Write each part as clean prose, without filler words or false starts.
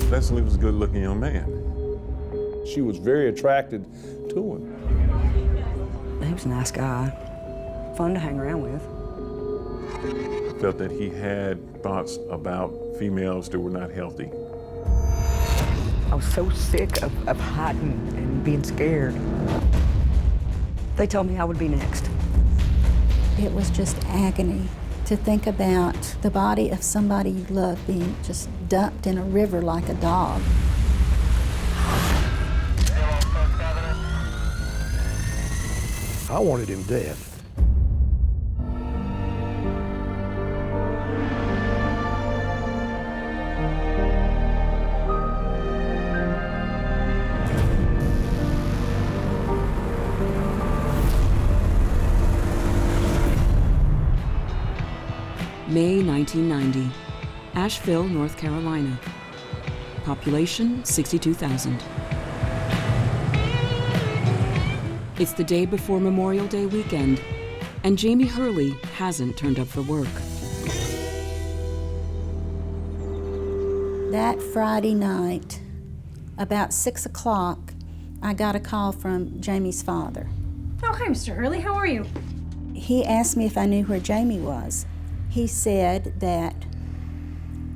Lesley was a good-looking young man. She was very attracted to him. He was a nice guy, fun to hang around with. I felt that he had thoughts about females that were not healthy. I was so sick of hiding and being scared. They told me I would be next. It was just agony to think about the body of somebody you love being just dumped in a river like a dog. I wanted him dead. May 1990, Asheville, North Carolina. Population 62,000. It's the day before Memorial Day weekend, and Jamie Hurley hasn't turned up for work. That Friday night, about 6 o'clock, I got a call from Jamie's father. Oh, hi, Mr. Hurley. How are you? He asked me if I knew where Jamie was. He said that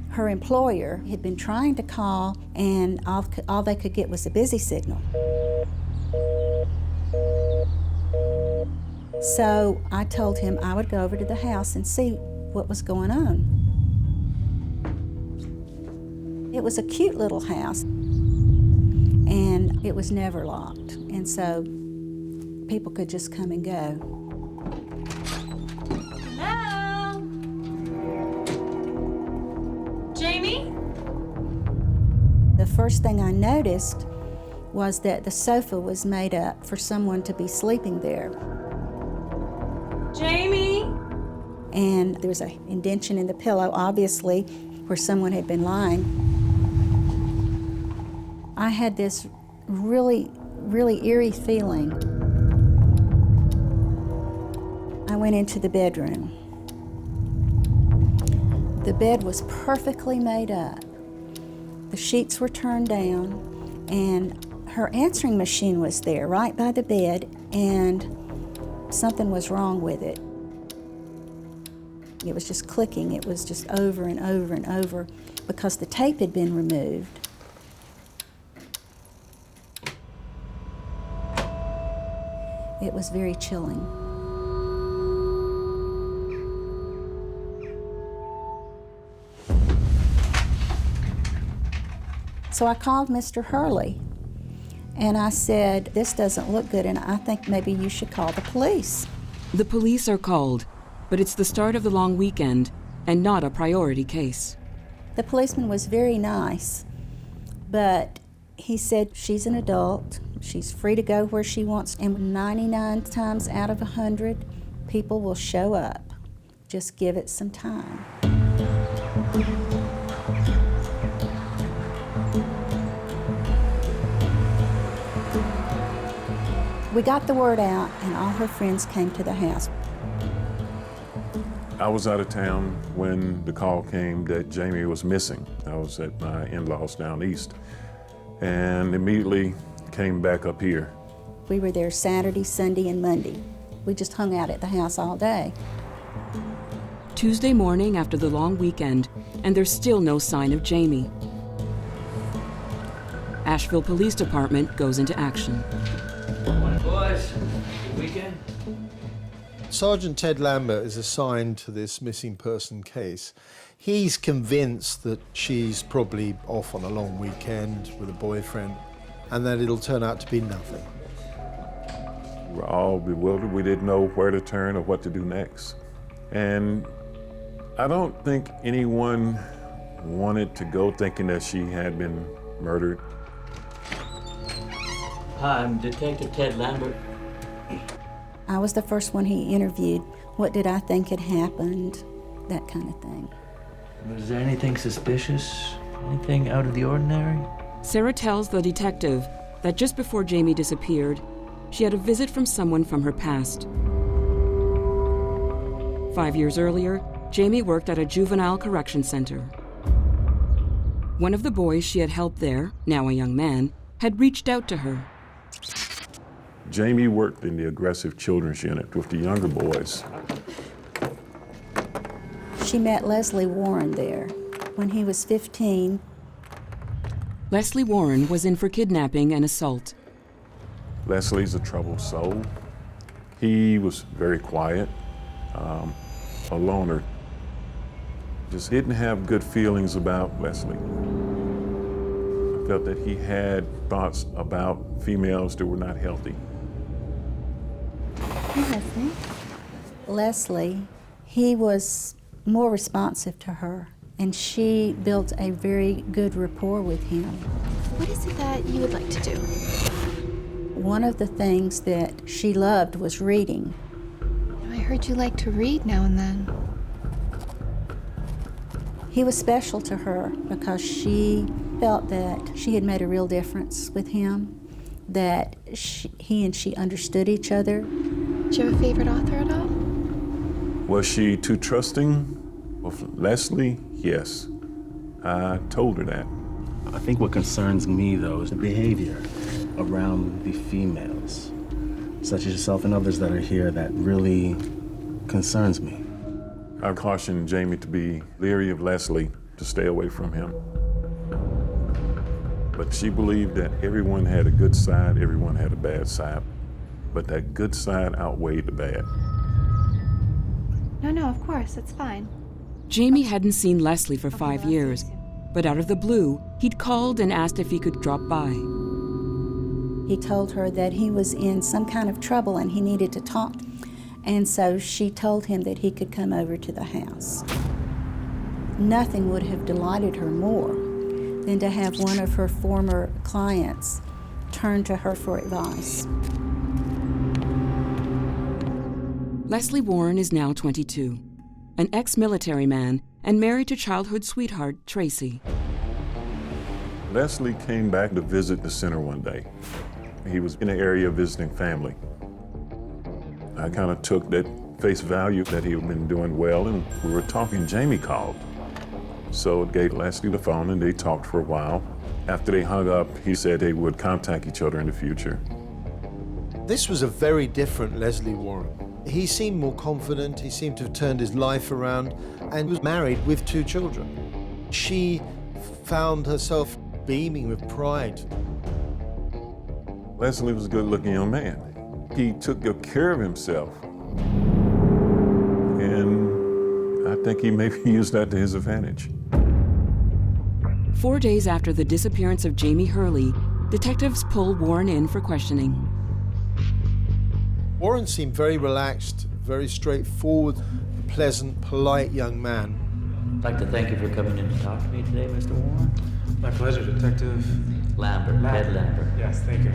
her employer had been trying to call, and all they could get was a busy signal. So I told him I would go over to the house and see what was going on. It was a cute little house, and it was never locked, and so people could just come and go. The first thing I noticed was that the sofa was made up for someone to be sleeping there. Jamie? And there was an indentation in the pillow, obviously, where someone had been lying. I had this really, really eerie feeling. I went into the bedroom. The bed was perfectly made up. The sheets were turned down, and her answering machine was there right by the bed, and something was wrong with it. It was just clicking. It was just over and over and over because the tape had been removed. It was very chilling. So I called Mr. Hurley, and I said, this doesn't look good, and I think maybe you should call the police. The police are called, but it's the start of the long weekend and not a priority case. The policeman was very nice, but he said she's an adult, she's free to go where she wants, and 99 times out of 100, people will show up. Just give it some time. We got the word out, and all her friends came to the house. I was out of town when the call came that Jamie was missing. I was at my in-laws down east, and immediately came back up here. We were there Saturday, Sunday, and Monday. We just hung out at the house all day. Tuesday morning after the long weekend, and there's still no sign of Jamie. Asheville Police Department goes into action. Boys, good weekend. Sergeant Ted Lambert is assigned to this missing person case. He's convinced that she's probably off on a long weekend with a boyfriend and that it'll turn out to be nothing. We were all bewildered. We didn't know where to turn or what to do next. And I don't think anyone wanted to go thinking that she had been murdered. Hi, I'm Detective Ted Lambert. I was the first one he interviewed. What did I think had happened? That kind of thing. Was there anything suspicious? Anything out of the ordinary? Sarah tells the detective that just before Jamie disappeared, she had a visit from someone from her past. 5 years earlier, Jamie worked at a juvenile correction center. One of the boys she had helped there, now a young man, had reached out to her. Jamie worked in the aggressive children's unit with the younger boys. She met Lesley Warren there when he was 15. Lesley Warren was in for kidnapping and assault. Lesley's a troubled soul. He was very quiet, a loner. Just didn't have good feelings about Lesley. I felt that he had thoughts about females that were not healthy. Lesley, he was more responsive to her, and she built a very good rapport with him. What is it that you would like to do? One of the things that she loved was reading. I heard you like to read now and then. He was special to her because she felt that she had made a real difference with him, that he and she understood each other. Do you have a favorite author at all? Was she too trusting of Lesley? Yes. I told her that. I think what concerns me, though, is the behavior around the females, such as yourself and others that are here, that really concerns me. I cautioned Jamie to be leery of Lesley, to stay away from him. But she believed that everyone had a good side, everyone had a bad side, but that good side outweighed the bad. No, of course, it's fine. Jamie hadn't seen Lesley for 5 years, but out of the blue, he'd called and asked if he could drop by. He told her that he was in some kind of trouble and he needed to talk. And so she told him that he could come over to the house. Nothing would have delighted her more than to have one of her former clients turn to her for advice. Lesley Warren is now 22, an ex-military man and married to childhood sweetheart Tracy. Lesley came back to visit the center one day. He was in the area visiting family. I kind of took that face value that he had been doing well, and we were talking. Jamie called. So it gave Lesley the phone, and they talked for a while. After they hung up, he said they would contact each other in the future. This was a very different Lesley Warren. He seemed more confident, he seemed to have turned his life around, and was married with 2 children. She found herself beaming with pride. Lesley was a good-looking young man. He took good care of himself. And I think he maybe used that to his advantage. 4 days after the disappearance of Jamie Hurley, detectives pulled Warren in for questioning. Warren seemed very relaxed, very straightforward, pleasant, polite young man. I'd like to thank you for coming in to talk to me today, Mr. Warren. My pleasure, Detective Lambert, Ted Lambert. Yes, thank you.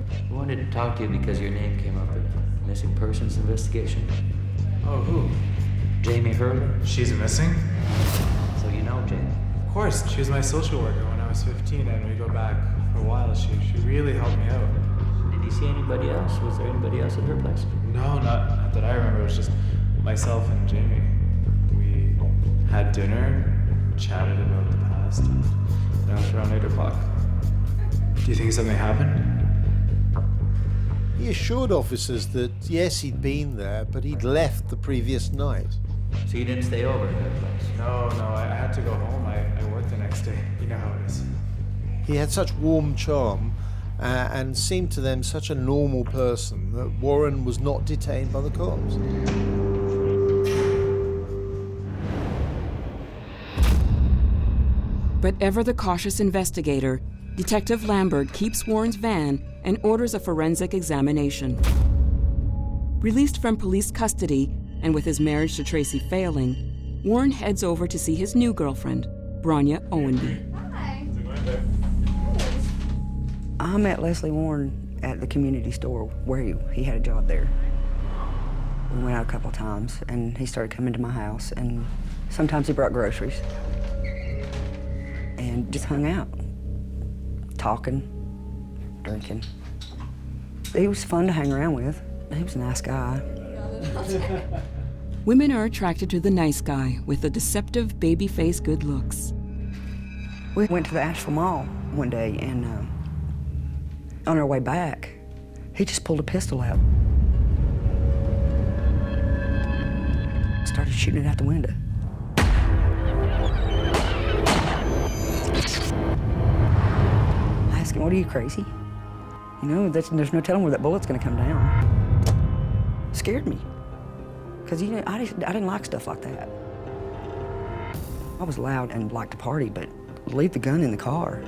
I wanted to talk to you because your name came up in a missing persons investigation. Oh, who? Jamie Hurley. She's missing? So you know Jamie? Of course, she was my social worker when I was 15, and we go back for a while. She really helped me out. Did you see anybody else? Was there anybody else at her place? No, not that I remember. It was just myself and Jamie. We had dinner, chatted about the past, and now it's around 8 o'clock. Do you think something happened? He assured officers that, yes, he'd been there, but he'd left the previous night. So you didn't stay over at her place? No, I had to go home. I worked the next day. You know how it is. He had such warm charm and seemed to them such a normal person that Warren was not detained by the cops. But ever the cautious investigator, Detective Lambert keeps Warren's van and orders a forensic examination. Released from police custody, and with his marriage to Tracy failing, Warren heads over to see his new girlfriend, Bronya Owenby. I met Lesley Warren at the community store where he had a job there. We went out a couple of times, and he started coming to my house, and sometimes he brought groceries. And just hung out, talking, drinking. He was fun to hang around with. He was a nice guy. Women are attracted to the nice guy with the deceptive baby face good looks. We went to the Asheville Mall one day, and on our way back, he just pulled a pistol out. Started shooting it out the window. I asked him, "What, are you crazy? You know, there's no telling where that bullet's gonna come down." Scared me, because you know, I didn't like stuff like that. I was loud and liked to party, but leave the gun in the car.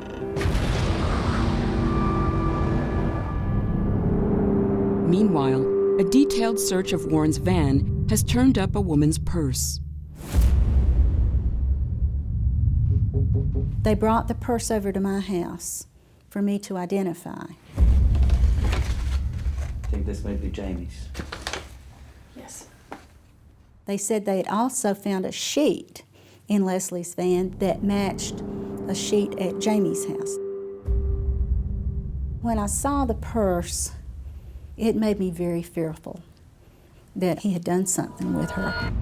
Meanwhile, a detailed search of Warren's van has turned up a woman's purse. They brought the purse over to my house for me to identify. I think this might be Jamie's. Yes. They said they had also found a sheet in Lesley's van that matched a sheet at Jamie's house. When I saw the purse, it made me very fearful that he had done something with her.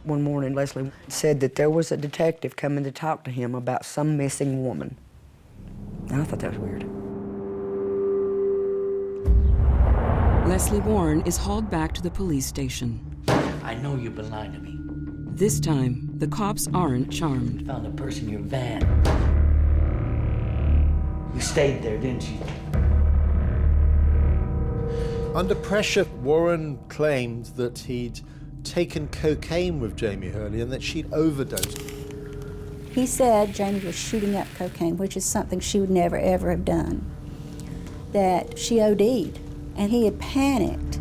One morning, Lesley said that there was a detective coming to talk to him about some missing woman. And I thought that was weird. Lesley Warren is hauled back to the police station. I know you've been lying to me. This time, the cops aren't charmed. Found a purse in your van. You stayed there, didn't you? Under pressure, Warren claimed that he'd taken cocaine with Jamie Hurley and that she'd overdosed. He said Jamie was shooting up cocaine, which is something she would never, ever have done. That she OD'd, and he had panicked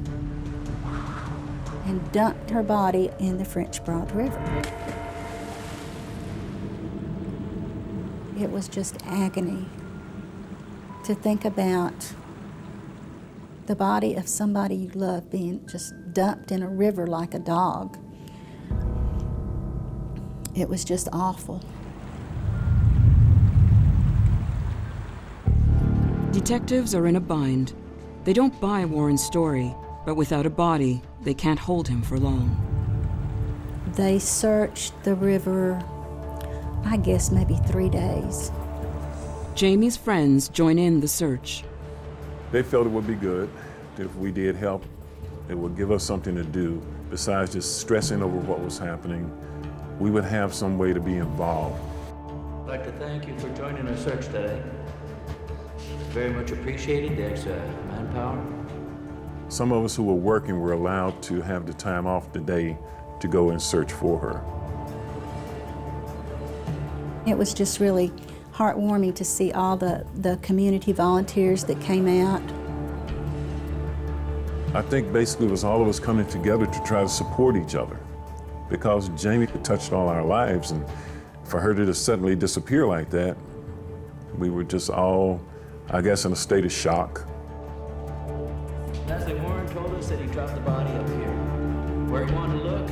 and dumped her body in the French Broad River. It was just agony to think about the body of somebody you love being just dumped in a river like a dog. It was just awful. Detectives are in a bind. They don't buy Warren's story, but without a body, they can't hold him for long. They searched the river, I guess maybe 3 days. Jamie's friends join in the search. They felt it would be good if we did help. It would give us something to do besides just stressing over what was happening. We would have some way to be involved. I'd like to thank you for joining our search today. Very much appreciated the extra manpower. Some of us who were working were allowed to have the time off the day to go and search for her. It was just really heartwarming to see all the community volunteers that came out. I think basically it was all of us coming together to try to support each other, because Jamie touched all our lives, and for her to just suddenly disappear like that, we were just all, I guess, in a state of shock. Lesley Warren told us that he dropped the body up here. Where you want to look,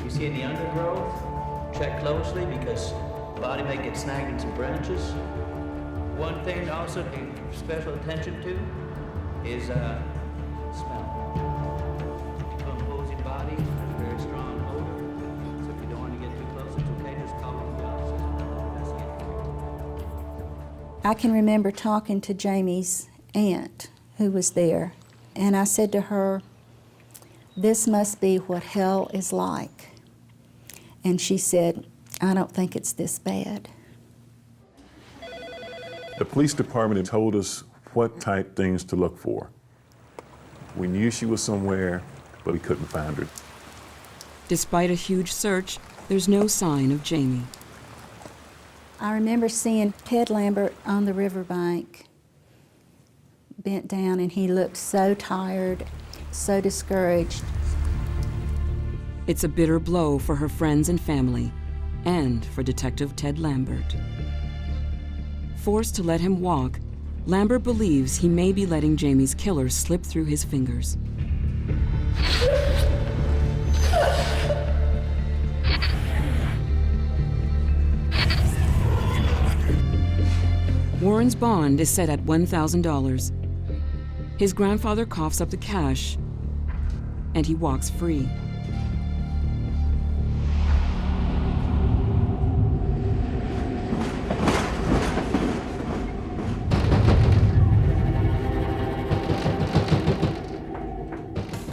you see in the undergrowth, check closely because the body may get snagged in some branches. One thing also to pay special attention to is smell. Decomposing body has a very strong odor, so if you don't want to get too close, it's okay, just call the officers. I can remember talking to Jamie's aunt who was there, and I said to her, "This must be what hell is like." And she said, "I don't think it's this bad." The police department told us what type things to look for. We knew she was somewhere, but we couldn't find her. Despite a huge search, there's no sign of Jamie. I remember seeing Ted Lambert on the riverbank, bent down, and he looked so tired, so discouraged. It's a bitter blow for her friends and family, and for Detective Ted Lambert. Forced to let him walk, Lambert believes he may be letting Jamie's killer slip through his fingers. Warren's bond is set at $1,000. His grandfather coughs up the cash, and he walks free.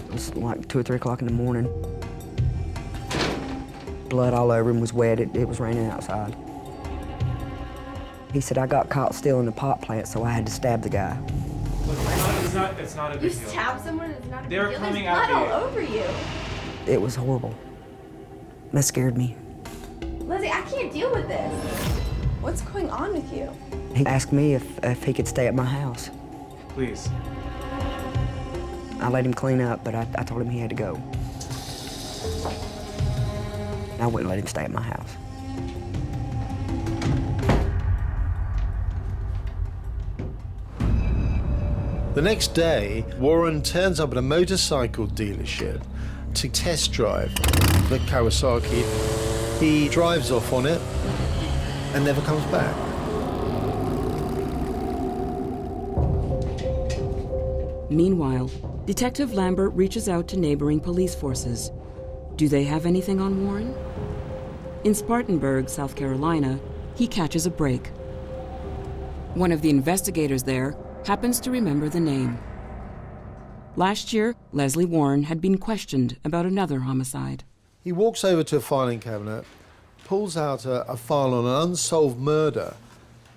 It was like 2 or 3 o'clock in the morning. Blood all over him, was wet. It was raining outside. He said, I got caught stealing the pot plant, so I had to stab the guy. Look, it's not a big deal. You stab someone, it's not a big They're deal. coming There's at blood me. all over you. It was horrible. That scared me. Leslie, I can't deal with this. What's going on with you? He asked me if he could stay at my house. Please. I let him clean up, but I told him he had to go. I wouldn't let him stay at my house. The next day, Warren turns up at a motorcycle dealership to test drive the Kawasaki. He drives off on it and never comes back. Meanwhile, Detective Lambert reaches out to neighboring police forces. Do they have anything on Warren? In Spartanburg, South Carolina, he catches a break. One of the investigators there happens to remember the name. Last year, Lesley Warren had been questioned about another homicide. He walks over to a filing cabinet, pulls out a file on an unsolved murder.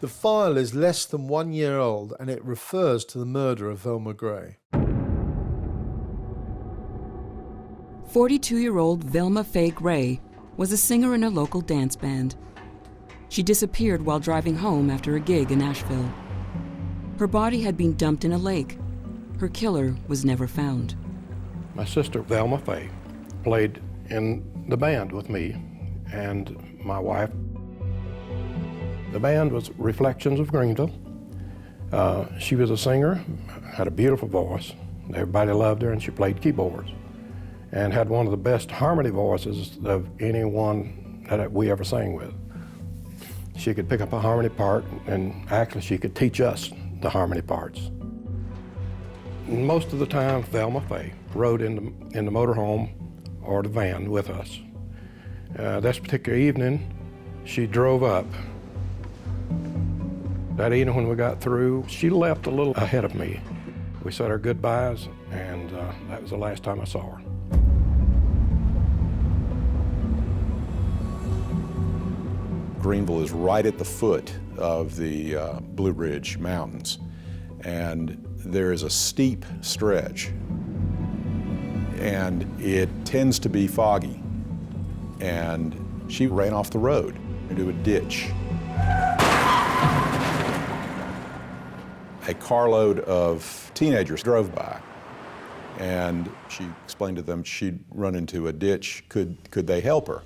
The file is less than 1 year old, and it refers to the murder of Velma Gray. 42-year-old Velma Faye Gray was a singer in a local dance band. She disappeared while driving home after a gig in Asheville. Her body had been dumped in a lake. Her killer was never found. My sister, Velma Faye, played in the band with me and my wife. The band was Reflections of Greenville. She was a singer, had a beautiful voice. Everybody loved her, and she played keyboards and had one of the best harmony voices of anyone that we ever sang with. She could pick up a harmony part, and actually she could teach us the harmony parts. Most of the time, Velma Faye rode in the motorhome or the van with us. This particular evening, she drove up. That evening when we got through, she left a little ahead of me. We said our goodbyes, and that was the last time I saw her. Greenville is right at the foot of the Blue Ridge Mountains, and there is a steep stretch, and it tends to be foggy, and she ran off the road into a ditch. A carload of teenagers drove by, and she explained to them she'd run into a ditch. Could they help her?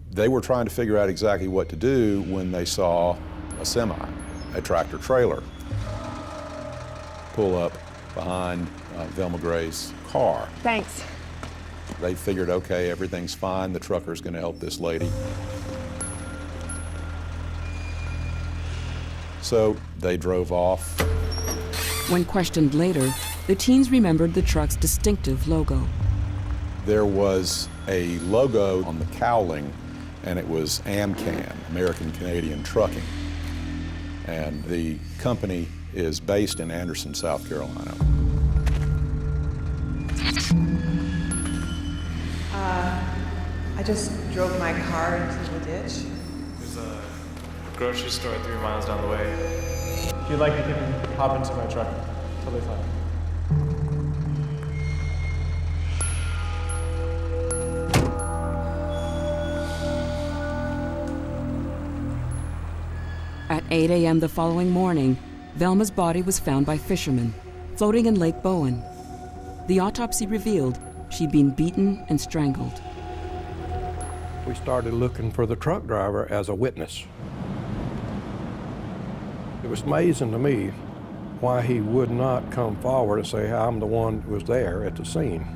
They were trying to figure out exactly what to do when they saw a semi, a tractor trailer, pull up behind Velma Gray's car. Thanks. They figured, okay, everything's fine, the trucker's gonna help this lady. So they drove off. When questioned later, the teens remembered the truck's distinctive logo. There was a logo on the cowling, and it was AmCam, American Canadian Trucking. And the company is based in Anderson, South Carolina. I just drove my car into the ditch. There's a grocery store 3 miles down the way. If you'd like, you can hop into my truck. Totally fine. At 8 a.m. the following morning, Velma's body was found by fishermen, floating in Lake Bowen. The autopsy revealed she'd been beaten and strangled. We started looking for the truck driver as a witness. It was amazing to me why he would not come forward and say, I'm the one who was there at the scene.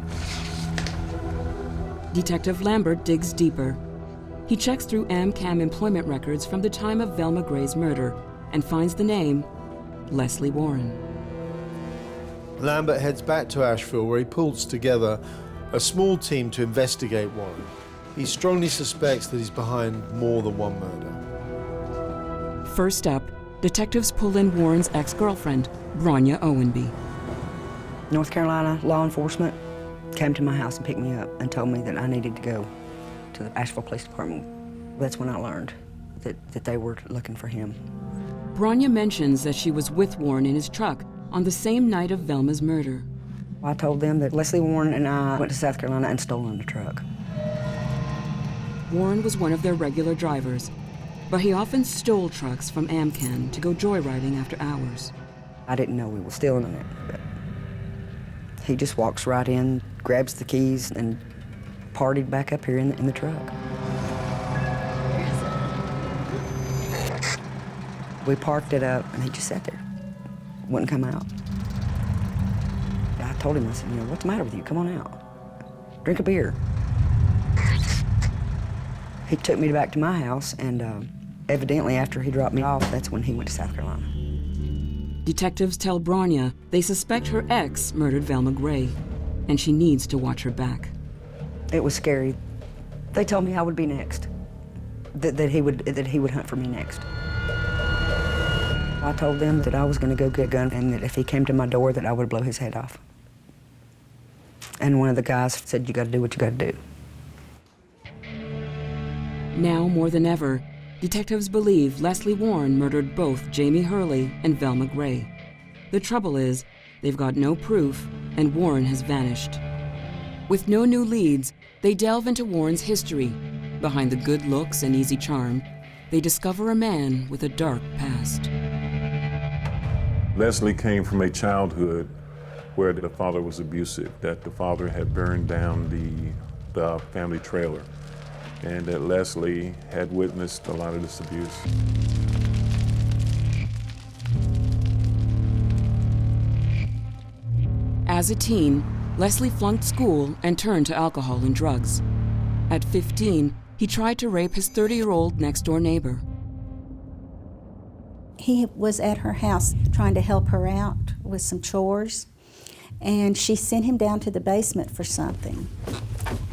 Detective Lambert digs deeper. He checks through AmCam employment records from the time of Velma Gray's murder and finds the name Lesley Warren. Lambert heads back to Asheville, where he pulls together a small team to investigate Warren. He strongly suspects that he's behind more than one murder. First up, detectives pull in Warren's ex-girlfriend, Bronya Owenby. North Carolina law enforcement came to my house and picked me up and told me that I needed to go to the Asheville Police Department. That's when I learned that they were looking for him. Bronya mentions that she was with Warren in his truck on the same night of Velma's murder. I told them that Lesley Warren and I went to South Carolina and stolen the truck. Warren was one of their regular drivers, but he often stole trucks from Amcan to go joyriding after hours. I didn't know we were stealing it, but he just walks right in, grabs the keys, and partied back up here in the truck. We parked it up, and he just sat there, wouldn't come out. I told him, I said, what's the matter with you? Come on out. Drink a beer. He took me back to my house, and evidently after he dropped me off, that's when he went to South Carolina. Detectives tell Bronya they suspect her ex murdered Velma Gray, and she needs to watch her back. It was scary. They told me I would be next, that he would hunt for me next. I told them that I was going to go get a gun, and that if he came to my door, that I would blow his head off. And one of the guys said, you got to do what you got to do. Now more than ever, detectives believe Lesley Warren murdered both Jamie Hurley and Velma Gray. The trouble is, they've got no proof, and Warren has vanished. With no new leads, they delve into Warren's history. Behind the good looks and easy charm, they discover a man with a dark past. Lesley came from a childhood where the father was abusive, that the father had burned down the family trailer, and that Lesley had witnessed a lot of this abuse. As a teen, Lesley flunked school and turned to alcohol and drugs. At 15, he tried to rape his 30-year-old next-door neighbor. He was at her house trying to help her out with some chores, and she sent him down to the basement for something.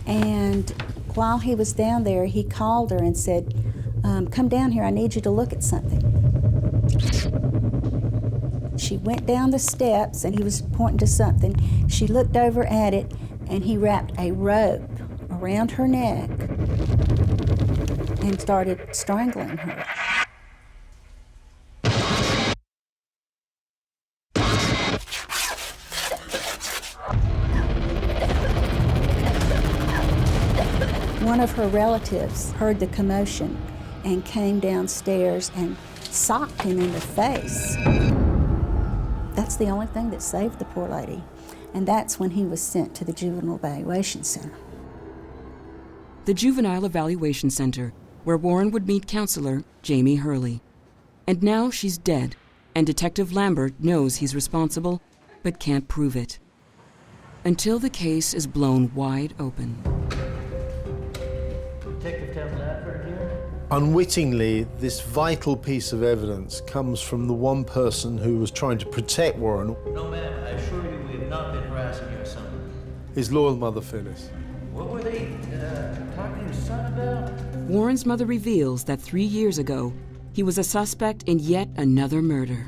And while he was down there, he called her and said, come down here, I need you to look at something. She went down the steps, and he was pointing to something. She looked over at it, and he wrapped a rope around her neck and started strangling her. One of her relatives heard the commotion and came downstairs and socked him in the face. That's the only thing that saved the poor lady. And that's when he was sent to the Juvenile Evaluation Center. The Juvenile Evaluation Center, where Warren would meet counselor Jamie Hurley. And now she's dead, and Detective Lambert knows he's responsible, but can't prove it. Until the case is blown wide open. Detective Lambert here. Unwittingly, this vital piece of evidence comes from the one person who was trying to protect Warren. No, ma'am, I assure you we have not been harassing your son. His loyal mother, Phyllis. What were they talking to your son about? Warren's mother reveals that 3 years ago, he was a suspect in yet another murder.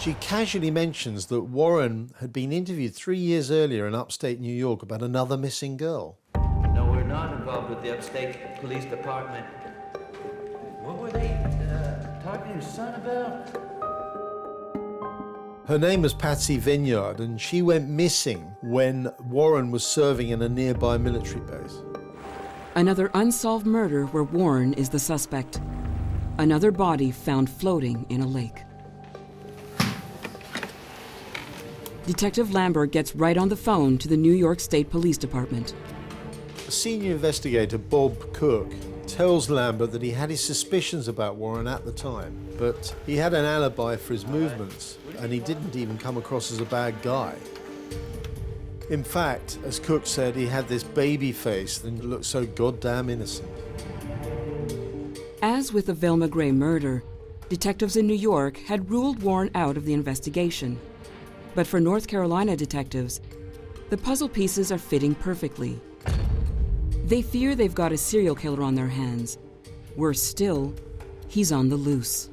She casually mentions that Warren had been interviewed 3 years earlier in upstate New York about another missing girl. No, we're not involved with the upstate police department. What were they talking to your son about? Her name was Patsy Vineyard, and she went missing when Warren was serving in a nearby military base. Another unsolved murder where Warren is the suspect. Another body found floating in a lake. Detective Lambert gets right on the phone to the New York State Police Department. Senior investigator Bob Cook tells Lambert that he had his suspicions about Warren at the time, but he had an alibi for his movements, and he didn't even come across as a bad guy. In fact, as Cook said, he had this baby face that looked so goddamn innocent. As with the Velma Gray murder, detectives in New York had ruled Warren out of the investigation. But for North Carolina detectives, the puzzle pieces are fitting perfectly. They fear they've got a serial killer on their hands. Worse still, he's on the loose.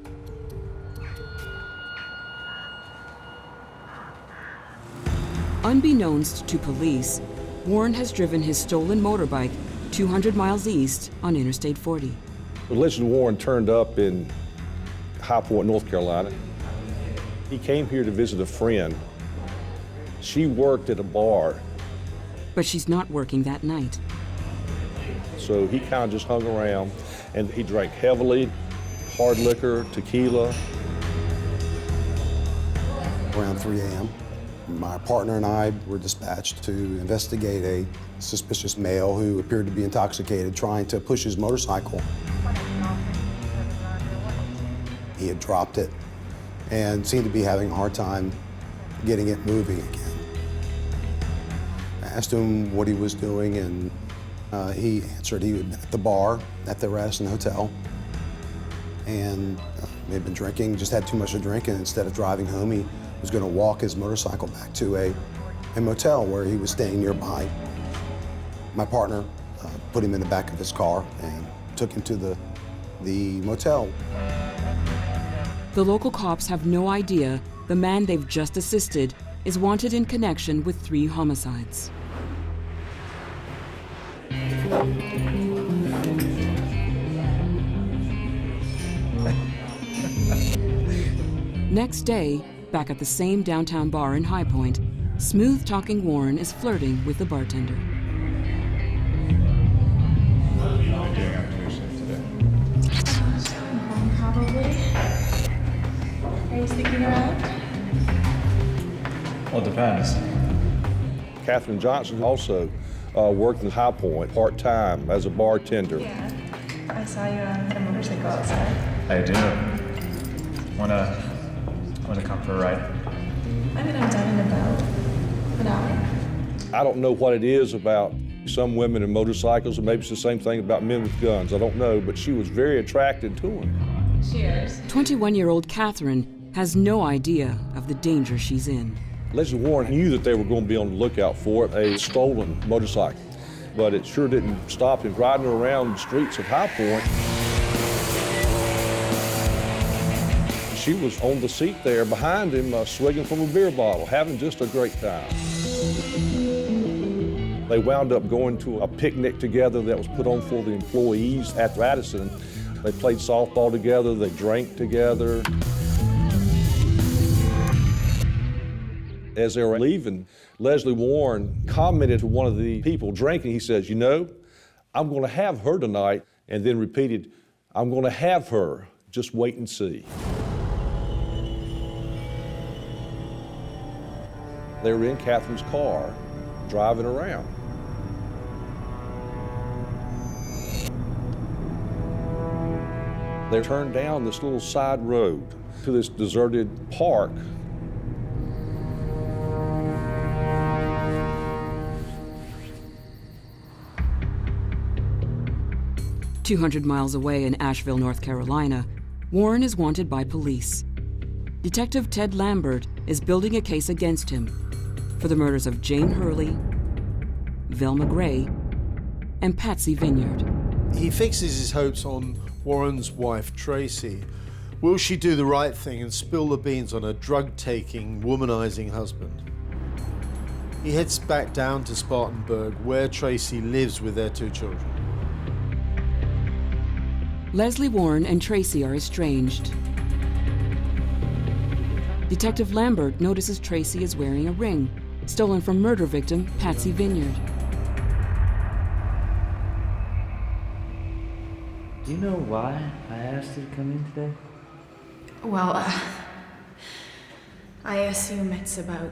Unbeknownst to police, Warren has driven his stolen motorbike 200 miles east on Interstate 40. Lesley Warren turned up in High Point, North Carolina. He came here to visit a friend. She worked at a bar. But she's not working that night. So he kind of just hung around, and he drank heavily, hard liquor, tequila. Around 3 a.m., my partner and I were dispatched to investigate a suspicious male who appeared to be intoxicated, trying to push his motorcycle. He had dropped it and seemed to be having a hard time getting it moving again. I asked him what he was doing, and he answered he had been at the bar at the Radisson Hotel, and he had been drinking, just had too much to drink, and instead of driving home, he was going to walk his motorcycle back to a motel where he was staying nearby. My partner put him in the back of his car and took him to the motel. The local cops have no idea the man they've just assisted is wanted in connection with 3 homicides. Next day, back at the same downtown bar in High Point, smooth-talking Warren is flirting with the bartender. What are you doing after your shift today? Probably. Are you sticking around? Well, it depends. Katherine Johnson also worked in High Point part-time as a bartender. Yeah. I saw you on the motorcycle outside. I do. Wanna come for a ride? I mean, I'm done in about an hour. I don't know what it is about some women and motorcycles, or maybe it's the same thing about men with guns. I don't know, but she was very attracted to him. Cheers. 21-year-old Catherine has no idea of the danger she's in. Lesley Warren knew that they were going to be on the lookout for a stolen motorcycle, but it sure didn't stop him riding around the streets of High Point. She was on the seat there behind him, swigging from a beer bottle, having just a great time. They wound up going to a picnic together that was put on for the employees at Radisson. They played softball together, they drank together. As they were leaving, Lesley Warren commented to one of the people drinking. He says, "You know, I'm going to have her tonight," and then repeated, "I'm going to have her, just wait and see." They were in Catherine's car, driving around. They turned down this little side road to this deserted park. "200 miles away in Asheville, North Carolina, Warren is wanted by police. Detective Ted Lambert is building a case against him for the murders of Jane Hurley, Velma Gray, and Patsy Vineyard. He fixes his hopes on Warren's wife, Tracy. Will she do the right thing and spill the beans on a drug-taking, womanizing husband? He heads back down to Spartanburg, where Tracy lives with their 2 children. Lesley Warren and Tracy are estranged. Detective Lambert notices Tracy is wearing a ring, stolen from murder victim Patsy Vineyard. Do you know why I asked you to come in today? Well, I assume it's about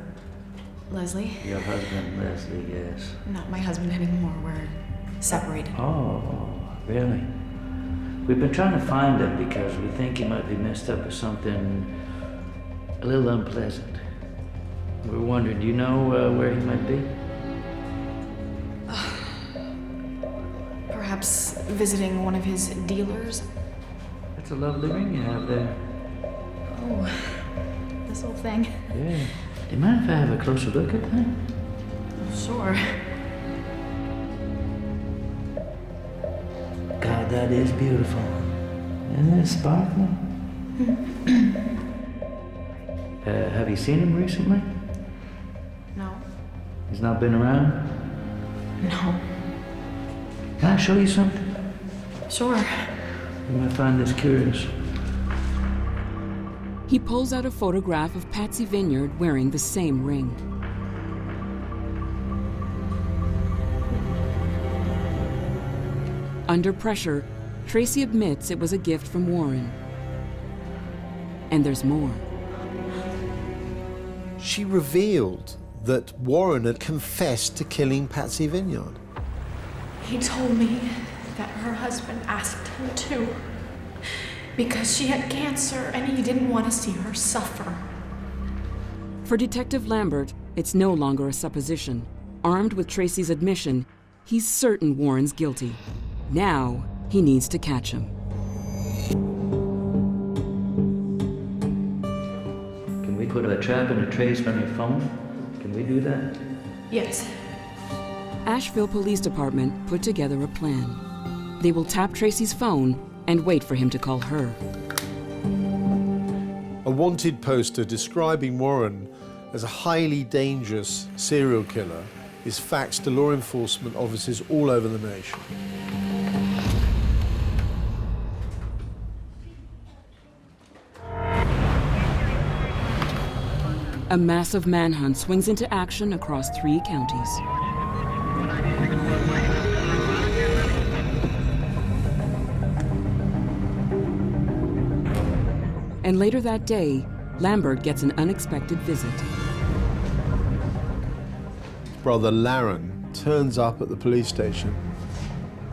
Lesley. Your husband, Lesley, yes. Not my husband anymore. We're separated. Oh, really? We've been trying to find him because we think he might be messed up with something a little unpleasant. We're wondering, do you know where he might be? Perhaps visiting one of his dealers? That's a lovely ring you have there. Oh, this whole thing. Yeah. Do you mind if I have a closer look at that? Sure. God, that is beautiful. Isn't it sparkling? Have you seen him recently? No. He's not been around? No. Can I show you something? Sure. You might find this curious. He pulls out a photograph of Patsy Vineyard wearing the same ring. Under pressure, Tracy admits it was a gift from Warren. And there's more. She revealed that Warren had confessed to killing Patsy Vineyard. He told me that her husband asked him to because she had cancer and he didn't want to see her suffer. For Detective Lambert, it's no longer a supposition. Armed with Tracy's admission, he's certain Warren's guilty. Now, he needs to catch him. Can we put a trap and a trace on your phone? Can we do that? Yes. Asheville Police Department put together a plan. They will tap Tracy's phone and wait for him to call her. A wanted poster describing Warren as a highly dangerous serial killer is faxed to law enforcement offices all over the nation. A massive manhunt swings into action across 3 counties. And later that day, Lambert gets an unexpected visit. Brother Laren turns up at the police station.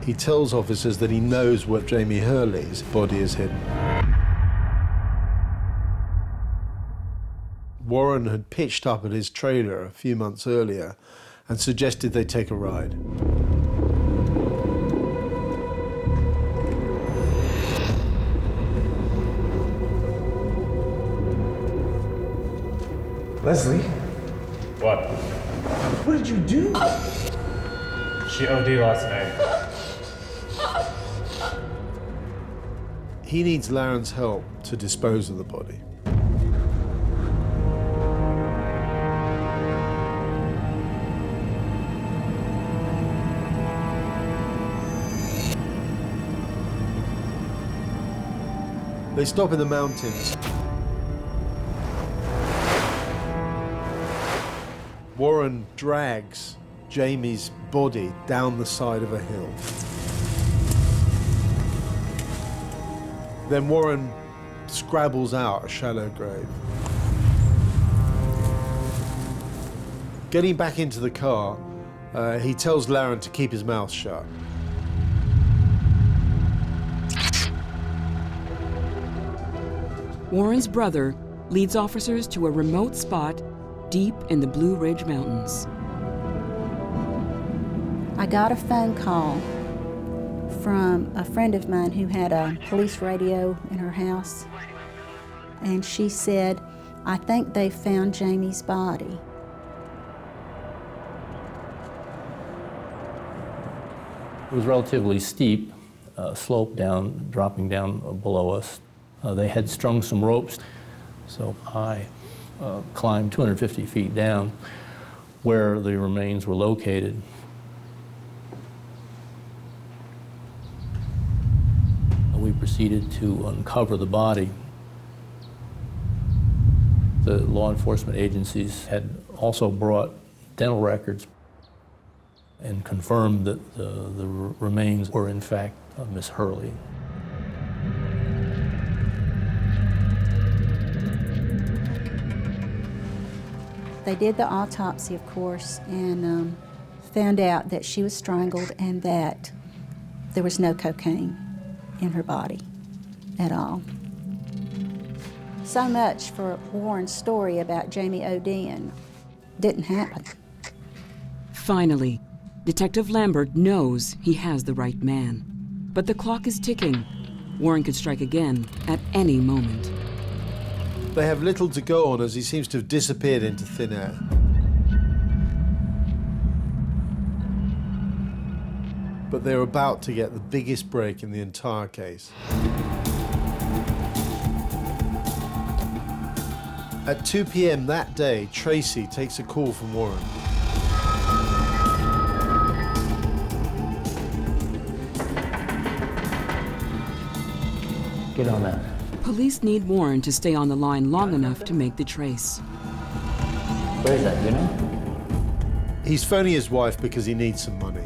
He tells officers that he knows where Jamie Hurley's body is hidden. Warren had pitched up at his trailer a few months earlier and suggested they take a ride. Lesley? What? What did you do? She OD'd last night. He needs Laren's help to dispose of the body. They stop in the mountains. Warren drags Jamie's body down the side of a hill. Then Warren scrabbles out a shallow grave. Getting back into the car, he tells Laren to keep his mouth shut. Warren's brother leads officers to a remote spot deep in the Blue Ridge Mountains. I got a phone call from a friend of mine who had a police radio in her house, and she said, I think they found Jamie's body. It was relatively steep, slope down, dropping down below us. They had strung some ropes, so I climbed 250 feet down where the remains were located. We proceeded to uncover the body. The law enforcement agencies had also brought dental records and confirmed that the remains were in fact of Miss Hurley. They did the autopsy, of course, and found out that she was strangled and that there was no cocaine in her body at all. So much for Warren's story about Jamie ODing. Didn't happen. Finally, Detective Lambert knows he has the right man. But the clock is ticking. Warren could strike again at any moment. They have little to go on as he seems to have disappeared into thin air. But they're about to get the biggest break in the entire case. At 2 p.m. that day, Tracy takes a call from Warren. Get on that. Police need Warren to stay on the line long enough to make the trace. Where is that, you know? He's phoning his wife because he needs some money.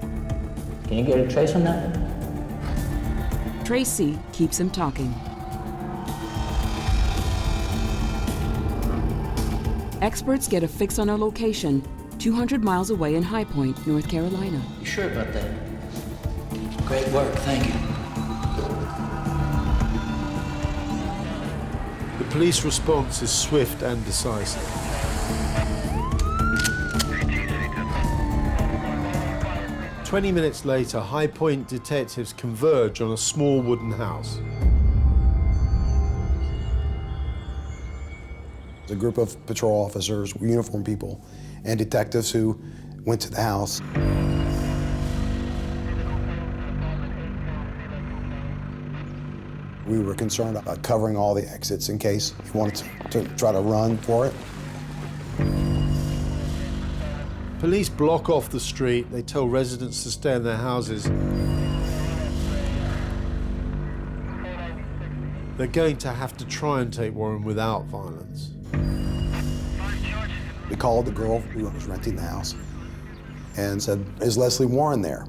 Can you get a trace on that? Tracy keeps him talking. Experts get a fix on a location 200 miles away in High Point, North Carolina. You sure about that? Great work, thank you. The police response is swift and decisive. "20 minutes later, High Point detectives converge on a small wooden house. A group of patrol officers, uniformed people, and detectives who went to the house. We were concerned about covering all the exits in case he wanted to try to run for it. Police block off the street. They tell residents to stay in their houses. They're going to have to try and take Warren without violence. We called the girl who was renting the house and said, "Is Lesley Warren there?"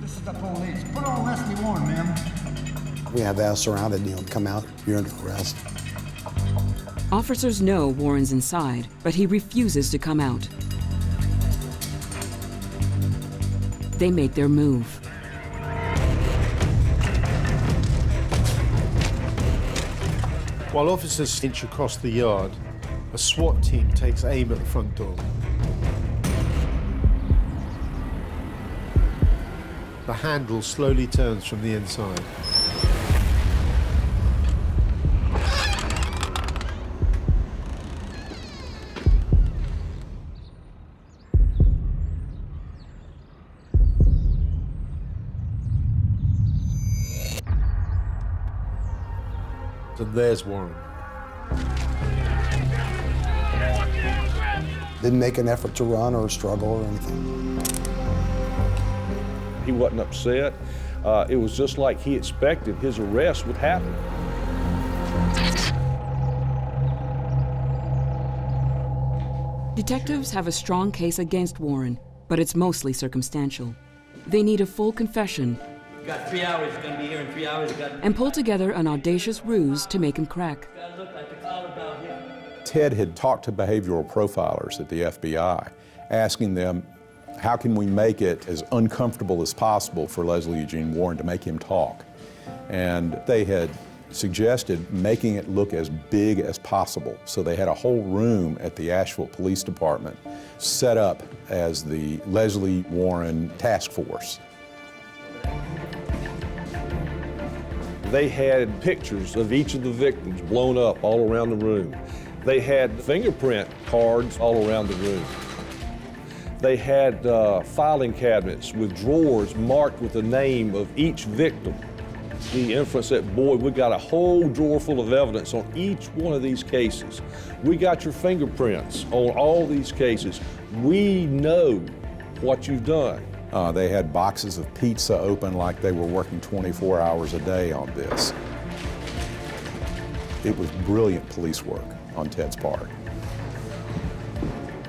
This is the police. Put on Lesley Warren, ma'am. We have that surrounded, come out, you're under arrest. Officers know Warren's inside, but he refuses to come out. They make their move. While officers inch across the yard, a SWAT team takes aim at the front door. The handle slowly turns from the inside. And there's Warren. Didn't make an effort to run or struggle or anything. He wasn't upset. It was just like he expected his arrest would happen. Detectives have a strong case against Warren, but it's mostly circumstantial. They need a full confession You got 3 hours, you're gonna be here in 3 hours. You got and pull together an audacious ruse to make him crack. gotta look like it's all about him. Ted had talked to behavioral profilers at the FBI, asking them, how can we make it as uncomfortable as possible for Lesley Eugene Warren to make him talk? And they had suggested making it look as big as possible. So they had a whole room at the Asheville Police Department set up as the Lesley Warren Task Force. They had pictures of each of the victims blown up all around the room. They had fingerprint cards all around the room. They had filing cabinets with drawers marked with the name of each victim. The inference that, boy, we got a whole drawer full of evidence on each one of these cases. We got your fingerprints on all these cases. We know what you've done. They had boxes of pizza open like they were working 24 hours a day on this. It was brilliant police work on Ted's part.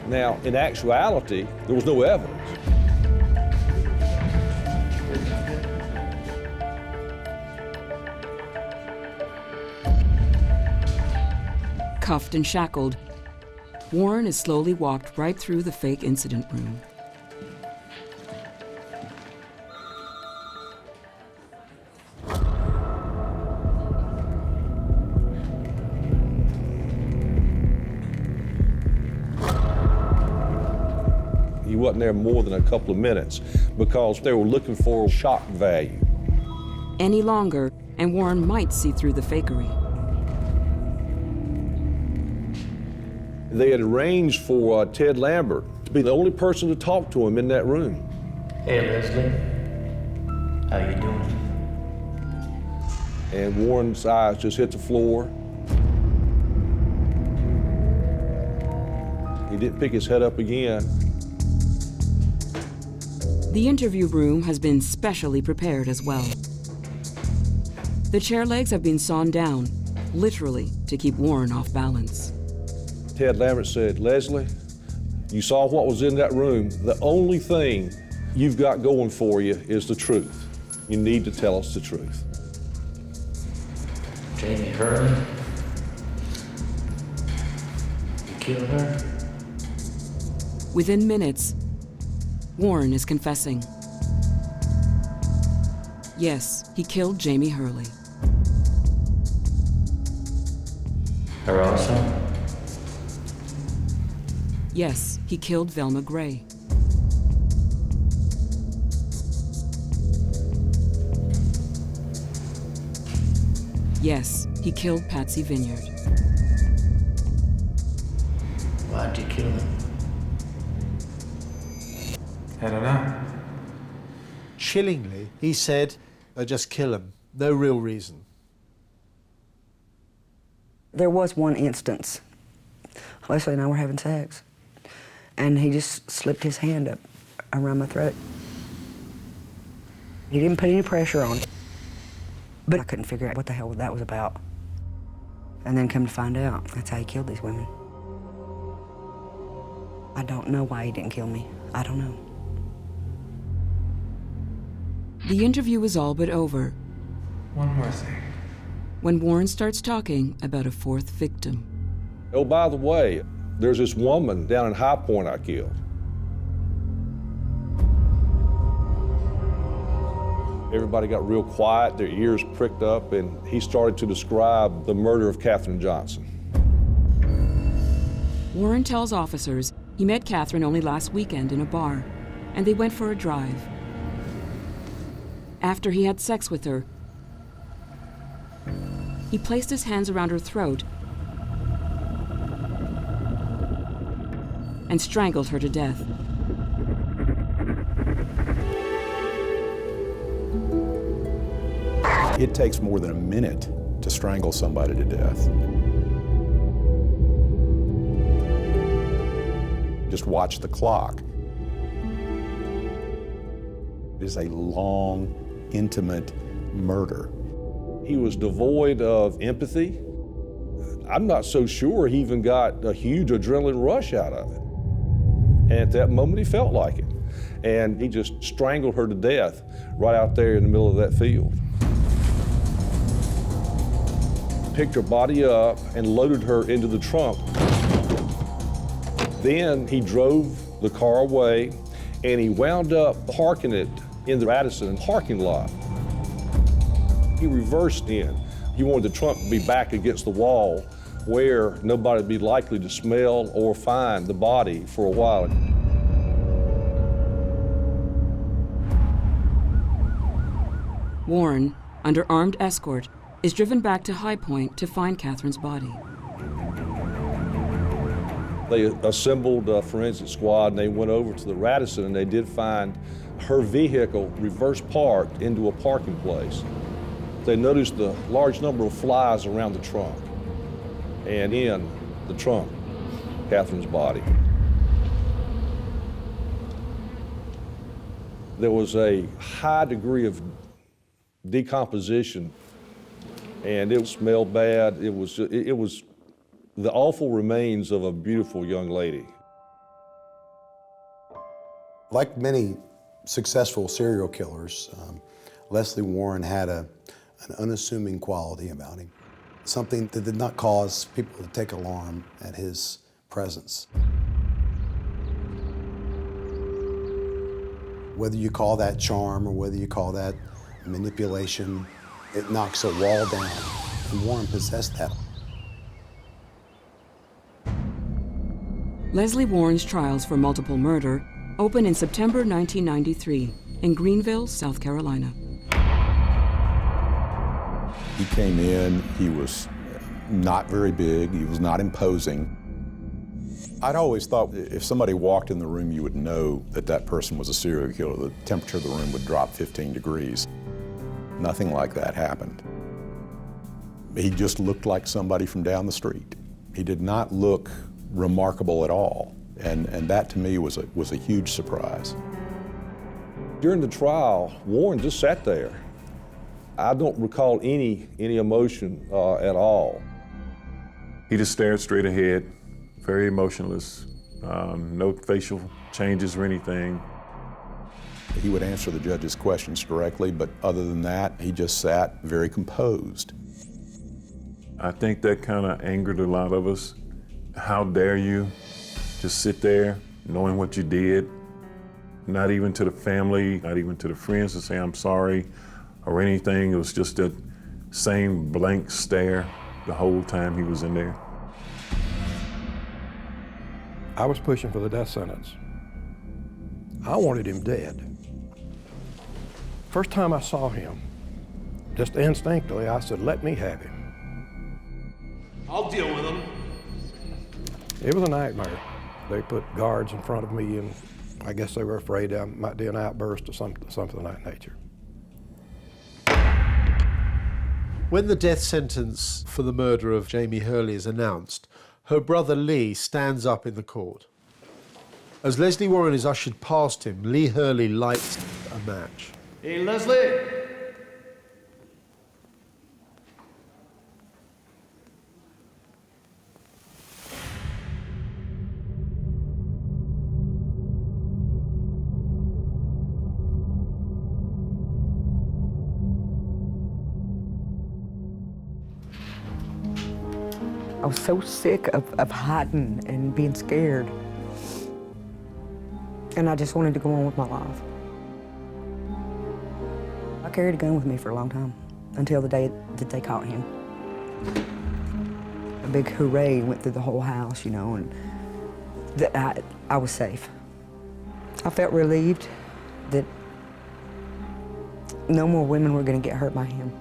Now, in actuality, there was no evidence. Cuffed and shackled, Warren is slowly walked right through the fake incident room. He wasn't there more than a couple of minutes because they were looking for shock value. Any longer, and Warren might see through the fakery. They had arranged for Ted Lambert to be the only person to talk to him in that room. Hey, Lesley. How you doing? And Warren's eyes just hit the floor. He didn't pick his head up again. The interview room has been specially prepared as well. The chair legs have been sawn down, literally, to keep Warren off balance. Ted Lambert said, Lesley, you saw what was in that room. The only thing you've got going for you is the truth. You need to tell us the truth. Jamie Hurley? You killed her? Within minutes, Warren is confessing. Yes, he killed Jamie Hurley. Her also? Yes, he killed Velma Gray. Yes, he killed Patsy Vineyard. Why'd you kill him? I don't know. Chillingly, he said, I just kill him. No real reason. There was one instance. Lesley and I were having sex, and he just slipped his hand up around my throat. He didn't put any pressure on it, but I couldn't figure out what the hell that was about. And then come to find out, that's how he killed these women. I don't know why he didn't kill me. I don't know. The interview is all but over. One more thing. When Warren starts talking about a fourth victim. Oh, by the way, there's this woman down in High Point I killed. Everybody got real quiet, their ears pricked up, and he started to describe the murder of Katherine Johnson. Warren tells officers he met Katherine only last weekend in a bar, and they went for a drive. After he had sex with her, he placed his hands around her throat and strangled her to death. It takes more than a minute to strangle somebody to death. Just watch the clock. It is a long, intimate murder. He was devoid of empathy. I'm not so sure he even got a huge adrenaline rush out of it. And at that moment, he felt like it. And he just strangled her to death right out there in the middle of that field. Picked her body up and loaded her into the trunk. Then he drove the car away, and he wound up parking it in the Radisson parking lot. He reversed in. He wanted the trunk to be back against the wall where nobody would be likely to smell or find the body for a while. Warren, under armed escort, is driven back to High Point to find Katherine's body. They assembled a forensic squad and they went over to the Radisson and they did find her vehicle reverse parked into a parking place. They noticed the large number of flies around the trunk, and in the trunk, Katherine's body. There was a high degree of decomposition, and it smelled bad. It was the awful remains of a beautiful young lady. Like many successful serial killers, Lesley Warren had an unassuming quality about him, something that did not cause people to take alarm at his presence. Whether you call that charm or whether you call that manipulation, it knocks a wall down, and Warren possessed that. Lesley Warren's trials for multiple murder opened in September 1993 in Greenville, South Carolina. He came in, he was not very big, he was not imposing. I'd always thought if somebody walked in the room, you would know that that person was a serial killer. The temperature of the room would drop 15 degrees. Nothing like that happened. He just looked like somebody from down the street. He did not look remarkable at all, and that to me was a huge surprise. During the trial, Warren just sat there. I don't recall any emotion at all. He just stared straight ahead, very emotionless, no facial changes or anything. He would answer the judge's questions directly, but other than that, he just sat very composed. I think that kind of angered a lot of us. How dare you just sit there knowing what you did, not even to the family, not even to the friends to say I'm sorry or anything. It was just that same blank stare the whole time he was in there. I was pushing for the death sentence. I wanted him dead. First time I saw him, just instinctively, I said, let me have him. I'll deal with him. It was a nightmare. They put guards in front of me, and I guess they were afraid I might do an outburst or something of that nature. When the death sentence for the murder of Jamie Hurley is announced, her brother Lee stands up in the court. As Lesley Warren is ushered past him, Lee Hurley lights a match. Hey, Lesley! I was so sick of hiding and being scared. And I just wanted to go on with my life. I carried a gun with me for a long time, until the day that they caught him. A big hooray went through the whole house, you know, and that I was safe. I felt relieved that no more women were gonna get hurt by him.